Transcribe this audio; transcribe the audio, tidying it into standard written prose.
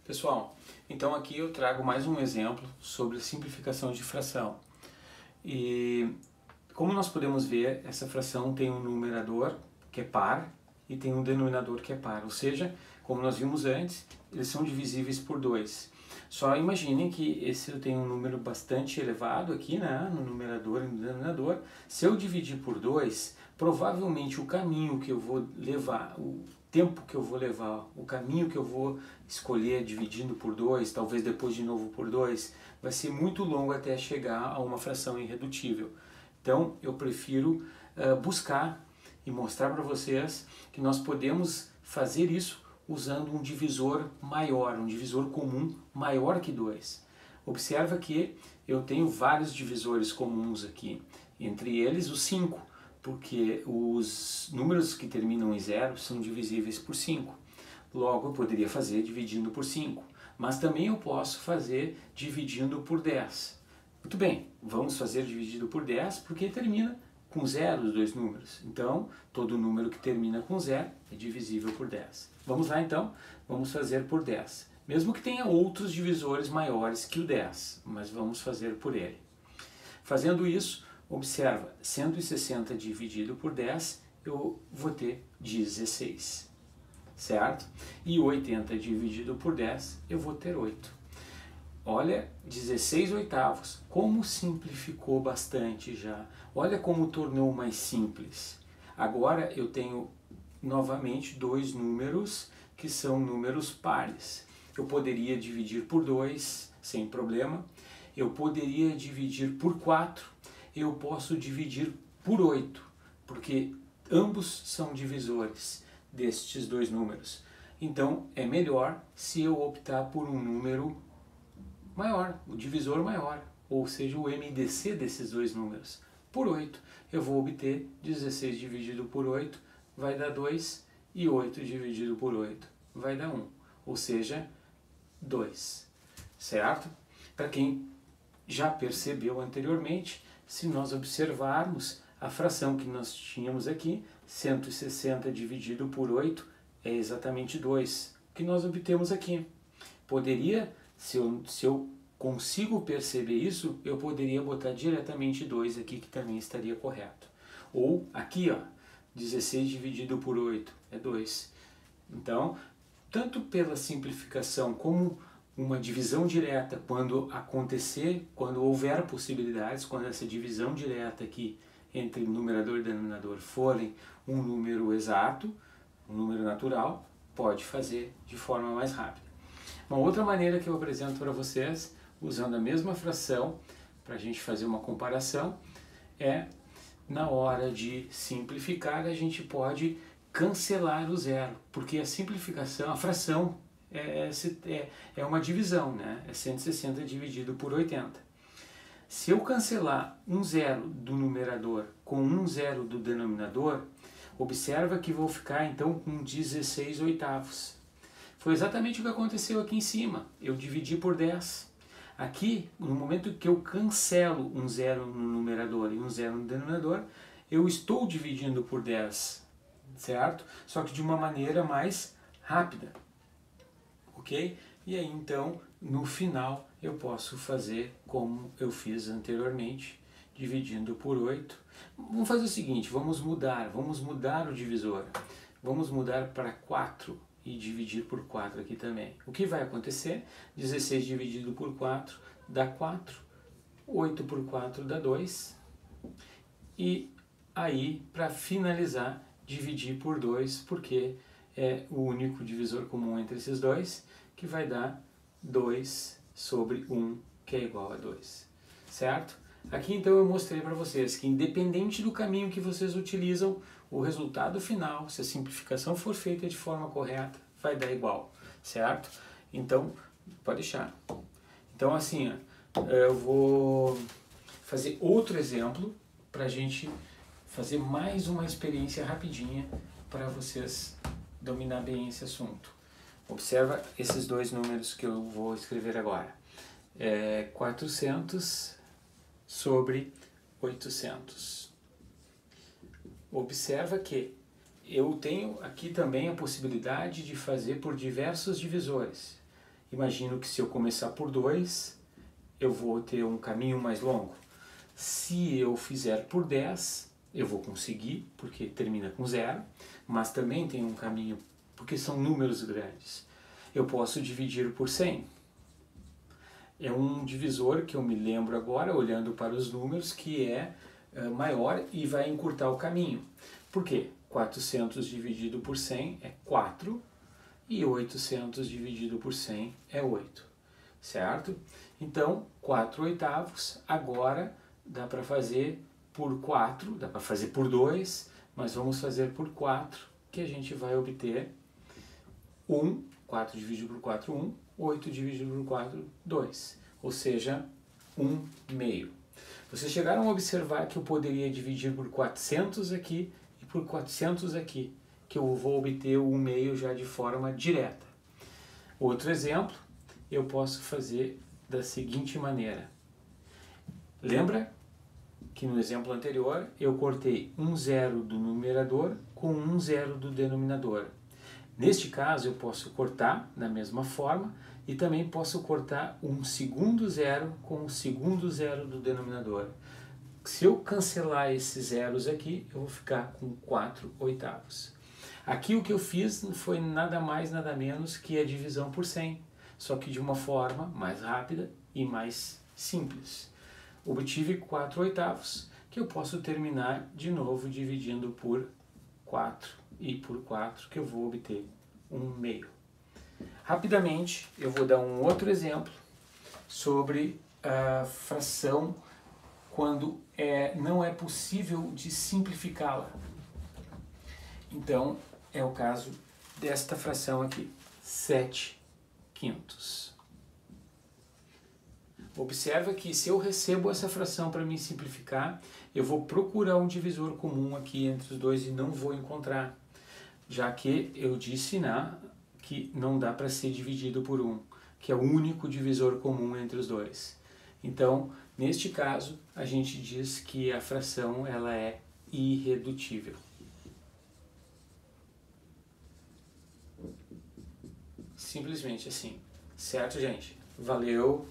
Pessoal, então aqui eu trago mais um exemplo sobre simplificação de fração. E como nós podemos ver, essa fração tem um numerador que é par e tem um denominador que é par, ou seja, como nós vimos antes, eles são divisíveis por 2. Só imaginem que esse eu tenho um número bastante elevado aqui, né, no numerador e no denominador. Se eu dividir por 2, provavelmente o caminho que eu vou levar, o tempo que eu vou levar, o caminho que eu vou escolher dividindo por 2, talvez depois de novo por 2, vai ser muito longo até chegar a uma fração irredutível. Então eu prefiro buscar e mostrar para vocês que nós podemos fazer isso usando um divisor maior, um divisor comum maior que 2. Observa que eu tenho vários divisores comuns aqui, entre eles o 5, porque os números que terminam em 0 são divisíveis por 5. Logo, eu poderia fazer dividindo por 5, mas também eu posso fazer dividindo por 10. Muito bem, vamos fazer dividido por 10 porque termina com 0 os dois números. Então, todo número que termina com 0 é divisível por 10. Vamos lá então, vamos fazer por 10. Mesmo que tenha outros divisores maiores que o 10, mas vamos fazer por ele. Fazendo isso, observa, 160 dividido por 10, eu vou ter 16, certo? E 80 dividido por 10, eu vou ter 8. Olha, 16 oitavos, como simplificou bastante já. Olha como tornou mais simples. Agora eu tenho novamente dois números que são números pares. Eu poderia dividir por 2 sem problema. Eu poderia dividir por 4. Eu posso dividir por 8, porque ambos são divisores destes dois números. Então é melhor se eu optar por um número maior, o divisor maior, ou seja, o MDC desses dois números. Por 8, eu vou obter 16 dividido por 8 vai dar 2 e 8 dividido por 8 vai dar 1, ou seja, 2, certo? Para quem já percebeu anteriormente, se nós observarmos a fração que nós tínhamos aqui, 160 dividido por 8 é exatamente 2, que nós obtemos aqui. Poderia, se eu consigo perceber isso, eu poderia botar diretamente 2 aqui, que também estaria correto. Ou aqui, ó, 16 dividido por 8 é 2. Então, tanto pela simplificação como uma divisão direta, quando acontecer, quando houver possibilidades, quando essa divisão direta aqui entre numerador e denominador forem um número exato, um número natural, pode fazer de forma mais rápida. Uma outra maneira que eu apresento para vocês, usando a mesma fração, para a gente fazer uma comparação, é na hora de simplificar, a gente pode cancelar o zero, porque a simplificação, a fração é uma divisão, né? É 160 dividido por 80. Se eu cancelar um zero do numerador com um zero do denominador, observa que vou ficar então com 16 oitavos. Foi exatamente o que aconteceu aqui em cima. Eu dividi por 10. Aqui, no momento que eu cancelo um zero no numerador e um zero no denominador, eu estou dividindo por 10, certo? Só que de uma maneira mais rápida, ok? E aí então, no final, eu posso fazer como eu fiz anteriormente, dividindo por 8. Vamos fazer o seguinte, vamos mudar o divisor. Vamos mudar para 4 e dividir por 4 aqui também. O que vai acontecer? 16 dividido por 4 dá 4, 8 por 4 dá 2, e aí, para finalizar, dividir por 2, porque é o único divisor comum entre esses dois, que vai dar 2 sobre 1, que é igual a 2, certo? Aqui então eu mostrei para vocês que independente do caminho que vocês utilizam, o resultado final, se a simplificação for feita de forma correta, vai dar igual, certo? Então, pode deixar. Então assim, eu vou fazer outro exemplo para a gente fazer mais uma experiência rapidinha para vocês dominar bem esse assunto. Observa esses dois números que eu vou escrever agora. 400 sobre 800. Observa que eu tenho aqui também a possibilidade de fazer por diversos divisores. imagino que se eu começar por 2, eu vou ter um caminho mais longo. Se eu fizer por 10, eu vou conseguir, porque termina com 0, mas também tem um caminho, porque são números grandes. Eu posso dividir por 100. É um divisor que eu me lembro agora, olhando para os números, que é maior e vai encurtar o caminho. Por quê? 400 dividido por 100 é 4 e 800 dividido por 100 é 8, certo? Então, 4/8 agora dá para fazer por 4, dá para fazer por 2, mas vamos fazer por 4, que a gente vai obter 1, 4 dividido por 4, 1, 8 dividido por 4, 2, ou seja, 1/2. Vocês chegaram a observar que eu poderia dividir por 400 aqui e por 400 aqui, que eu vou obter o 1/2 já de forma direta. Outro exemplo, eu posso fazer da seguinte maneira. Lembra que no exemplo anterior eu cortei um 0 do numerador com um 0 do denominador. Neste caso eu posso cortar da mesma forma e também posso cortar um segundo 0 com o segundo 0 do denominador. Se eu cancelar esses zeros aqui, eu vou ficar com 4/8. Aqui o que eu fiz foi nada mais, nada menos que a divisão por 100, só que de uma forma mais rápida e mais simples. Obtive 4/8, que eu posso terminar de novo dividindo por 4 e por 4, que eu vou obter 1/2. Rapidamente, eu vou dar um outro exemplo sobre a fração quando não é possível de simplificá-la. Então, é o caso desta fração aqui, 7/5. Observa que se eu recebo essa fração para me simplificar, eu vou procurar um divisor comum aqui entre os dois e não vou encontrar, já que eu disse que não dá para ser dividido por 1, que é o único divisor comum entre os dois. Então, neste caso, a gente diz que a fração ela é irredutível. Simplesmente assim. Certo, gente? Valeu!